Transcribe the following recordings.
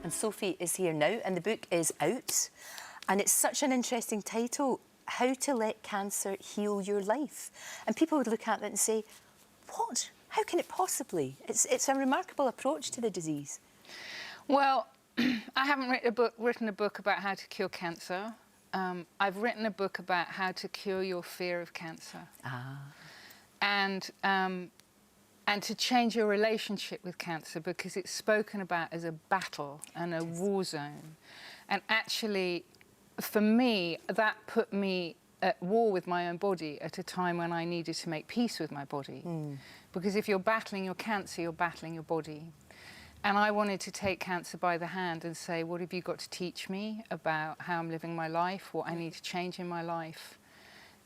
And Sophie is here now, and the book is out. And it's such an interesting title, How to Let Cancer Heal Your Life. And people would look at it and say, what? How can it possibly? It's a remarkable approach to the disease. Well, I haven't written a book about how to cure cancer. I've written a book about how to cure your fear of cancer. And to change your relationship with cancer, because it's spoken about as a battle and a war zone. And actually, for me, that put me at war with my own body at a time when I needed to make peace with my body. Because if you're battling your cancer, you're battling your body. And I wanted to take cancer by the hand and say, what have you got to teach me about how I'm living my life, what I need to change in my life?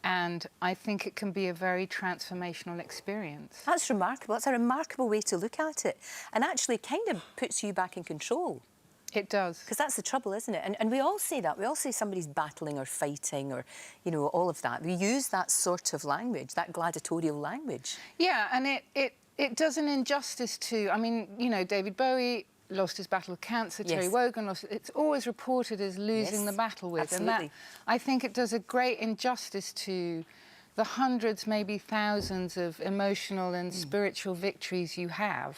And I think it can be a very transformational experience. That's remarkable. It's a remarkable way to look at it. And actually kind of puts you back in control. It does. Because that's the trouble, isn't it? And we all say that. We all say somebody's battling or fighting or, you know, all of that. We use that sort of language, that gladiatorial language. Yeah, and it does an injustice to, I mean, you know, David Bowie lost his battle with cancer, Terry Wogan lost it. It's always reported as losing the battle with. Absolutely. And that, I think it does a great injustice to the hundreds, maybe thousands of emotional and spiritual victories you have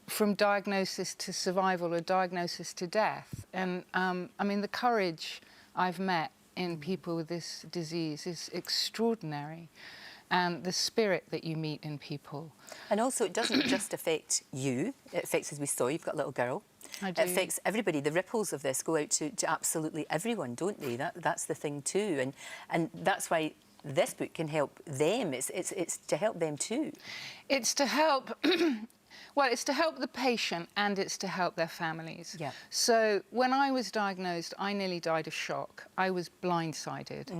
from diagnosis to survival or diagnosis to death. And I mean, the courage I've met in people with this disease is extraordinary. And the spirit that you meet in people. And also, it doesn't just affect you. It affects, as we saw, you've got a little girl. I do. It affects everybody. The ripples of this go out to absolutely everyone, don't they? That's the thing too. And that's why this book can help them. It's to help them too. It's to help... Well, it's to help the patient and it's to help their families. Yeah. So when I was diagnosed, I nearly died of shock. I was blindsided.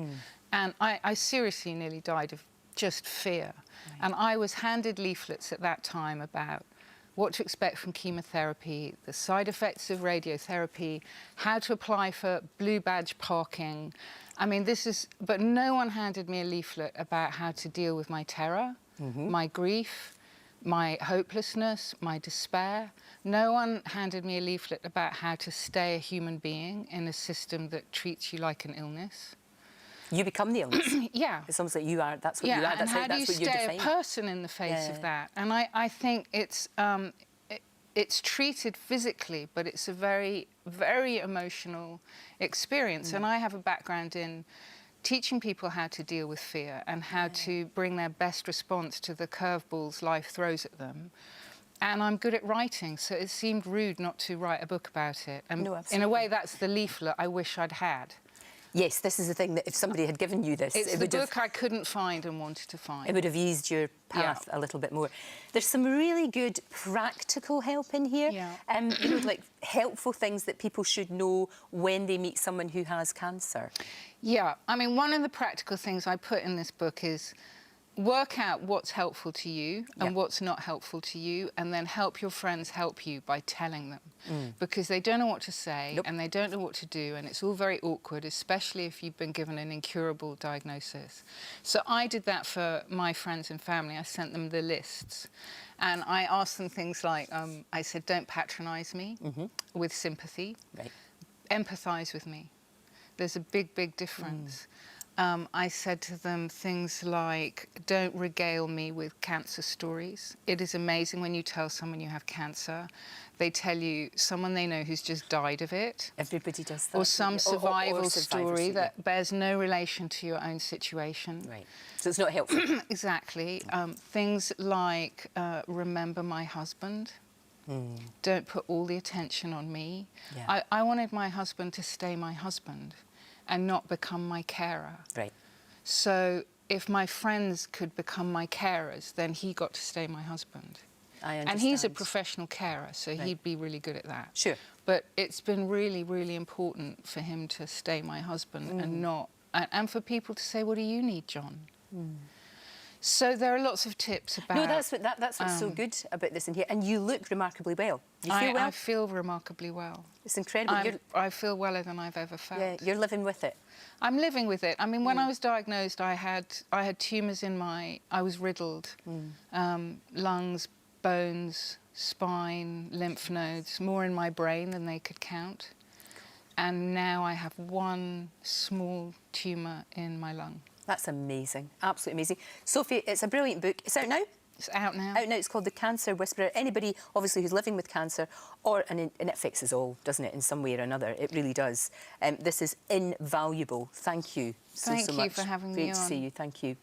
And I seriously nearly died of just fear. Right. And I was handed leaflets at that time about what to expect from chemotherapy, the side effects of radiotherapy, how to apply for blue badge parking. I mean, but no one handed me a leaflet about how to deal with my terror, my grief, my hopelessness, my despair. No one handed me a leaflet about how to stay a human being in a system that treats you like an illness. You become the illness. Yeah. It's almost like you are, that's what you are. That's and how do you stay a person in the face of that? And I think it's treated physically, but it's a very, very emotional experience. And I have a background in teaching people how to deal with fear and how to bring their best response to the curveballs life throws at them. And I'm good at writing, so it seemed rude not to write a book about it. And in a way, that's the leaflet I wish I'd had. Yes, this is the thing that if somebody had given you this... It's the book I couldn't find and wanted to find. It would have eased your path a little bit more. There's some really good practical help in here. You know, like helpful things that people should know when they meet someone who has cancer. Yeah, I mean, one of the practical things I put in this book is work out what's helpful to you and what's not helpful to you, and then help your friends help you by telling them. Because they don't know what to say and they don't know what to do, and it's all very awkward, especially if you've been given an incurable diagnosis. So I did that for my friends and family. I sent them the lists. And I asked them things like, I said, don't patronise me with sympathy. Empathise with me. There's a big, big difference. I said to them things like, don't regale me with cancer stories. It is amazing when you tell someone you have cancer. They tell you someone they know who's just died of it. Everybody does that. Or some survival story that bears no relation to your own situation. Right. So it's not helpful. Exactly. Things like, remember my husband. Don't put all the attention on me. I wanted my husband to stay my husband and not become my carer. Right. So if my friends could become my carers, then he got to stay my husband. I understand. And he's a professional carer, so he'd be really good at that. Sure. But it's been really, really important for him to stay my husband and not... And for people to say, what do you need, John? So there are lots of tips about... No, that's what's so good about this in here. And you look remarkably well. You feel well? I feel remarkably well. It's incredible. I feel weller than I've ever felt. Yeah, you're living with it. I'm living with it. I mean, when I was diagnosed, I had tumours in my... I was riddled. Lungs, bones, spine, lymph nodes, more in my brain than they could count. And now I have one small tumour in my lung. That's amazing, absolutely amazing. Sophie, it's a brilliant book. It's out now? It's out now. Out now. It's called The Cancer Whisperer. Anybody, obviously, who's living with cancer, and it affects us all, doesn't it, in some way or another? It really does. This is invaluable. Thank you so much. Thank you for having me on. Great to see you. Thank you.